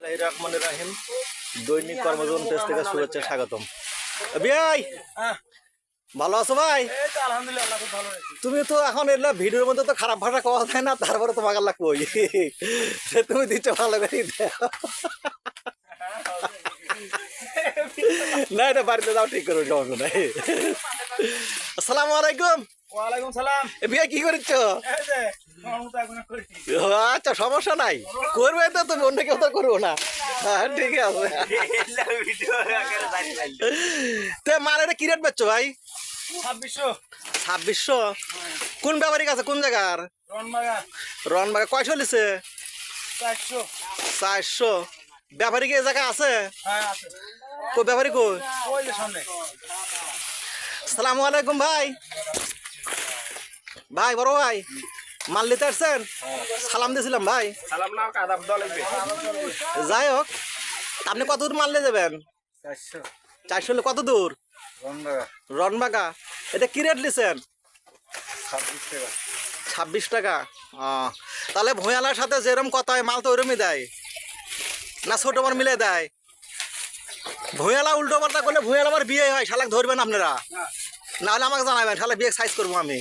রহমানির রহিম দৈনিক কর্মজীবন পেজ থেকে শুভেচ্ছা স্বাগতম। ভাই ভালো আছো ভাই? আলহামদুলিল্লাহ খুব ভালো আছি। তুমি তো এখন এলা ভিডিওর মধ্যে তো খারাপ ভাষা কওয়া যায় না, তারপরে তোমাকে আল্লাহ কই যে তুমি দিচ্ছ ভালো করে দাও। না এটা বাড়িতে যাও, ঠিক করো, সমস্যা নাই। আসসালামু আলাইকুম। ওয়ালাইকুম সালাম। এ ভাই কি করছ? এই যে মামুতা এখন করছি। আচ্ছা সমস্যা নাই, করবে তো তুমি, অন্য কেউ তো করবো না। হ্যাঁ ঠিক আছে। এলা ভিডিও আকারে দাঁড়িয়ে লাইল। তে মাল এটা কি রেট বেচছো ভাই? 2600 2600? কোন ব্যাপারী আছে, কোন জায়গার? রনমাগা রনবাগা কয়শো লিছে? 400। 400? ব্যাপারী কি এই জায়গায় আছে? হ্যাঁ আছে। কই ব্যাপারী কই? ওই যে সামনে। আসসালামু আলাইকুম ভাই। ভাই বড় ভাই মাল নিতে আসছেন? সালাম দিয়েছিলাম ভাই। সালাম নাও কাদা দল লাগবে। যাই হোক, আপনি কত দূর মাল নিয়ে যাবেন? 400 400 হলে কত দূর? রনমাগা রনবাগা। এটা কি রেট লিছেন? 26 টাকা। 26 টাকা? তাহলে ভুঁয়ালার সাথে যেরকম কথা হয় মাল তো ওরমই দেয় না, ছোট বড় মিলে দেয়? ভুঁয়ালা উল্টো পাল্টা করলে ভুঁয়ালা আবার বিয়ে হয়, শালাক ধরবেন আপনারা, নাহলে আমাকে জানাবেন, শালা বিয়ে সাইজ করবো আমি।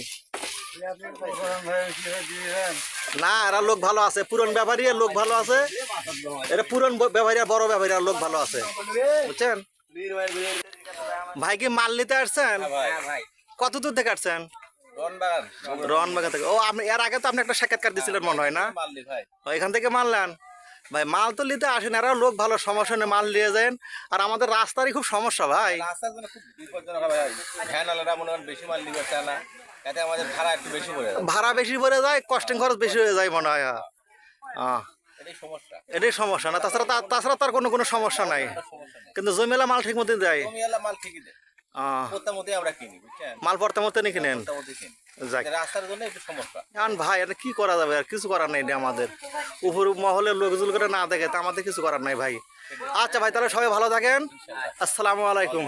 না এরা লোক ভালো আছে, পুরন ব্যাপারী লোক ভালো আছে, এরা পুরন ব্যাপারী বড় ব্যাপারী লোক ভালো আছে, বুঝছেন? ভাই কি মাল নিতে আসছেন? কত দূর থেকে আসছেন? রনবাগা থেকে। ও আপনি এর আগে তো আপনি একটা সাক্ষাৎকার দিয়েছিলেন মনে হয় না? এখান থেকে মানলেন ভাই? মাল তো নিতে আসেন, এরা লোক ভালো, সমস্যা নেই, মাল নিয়ে যান। আর আমাদের রাস্তারই খুব সমস্যা ভাই। রাস্তার জন্য খুব বিপজ্জনক ভাই। ভ্যান আলাদা মনে করেন বেশি মাল নিবে চায় না, এতে আমাদের ভাড়া একটু বেশি পড়ে যায়। ভাড়া বেশি পড়ে যায়, কস্টিং খরচ বেশি হয়ে যায় মনে হয়। এটাই সমস্যা। এটাই সমস্যা, না তাছাড়া তার কোনো সমস্যা নাই, কিন্তু জমিলা মাল ঠিক মতো দেয়। কমি এলা মাল ঠিকই দেয়, প্রত্যেক আমরা কিনি, বুঝছেন? মাল পড়তে মতো নিয়ে কিনেন। প্রত্যেক কিনি, যাক রাস্তার জন্য একটু সমস্যা। এখন ভাই এটা কি করা যাবে, আর কিছু করার নেই, আমাদের উপর মহলের লোকজুল করে না দেখে তা আমাদের কিছু করার নাই ভাই। আচ্ছা ভাই, তাহলে সবাই ভালো থাকেন, আসসালামু আলাইকুম।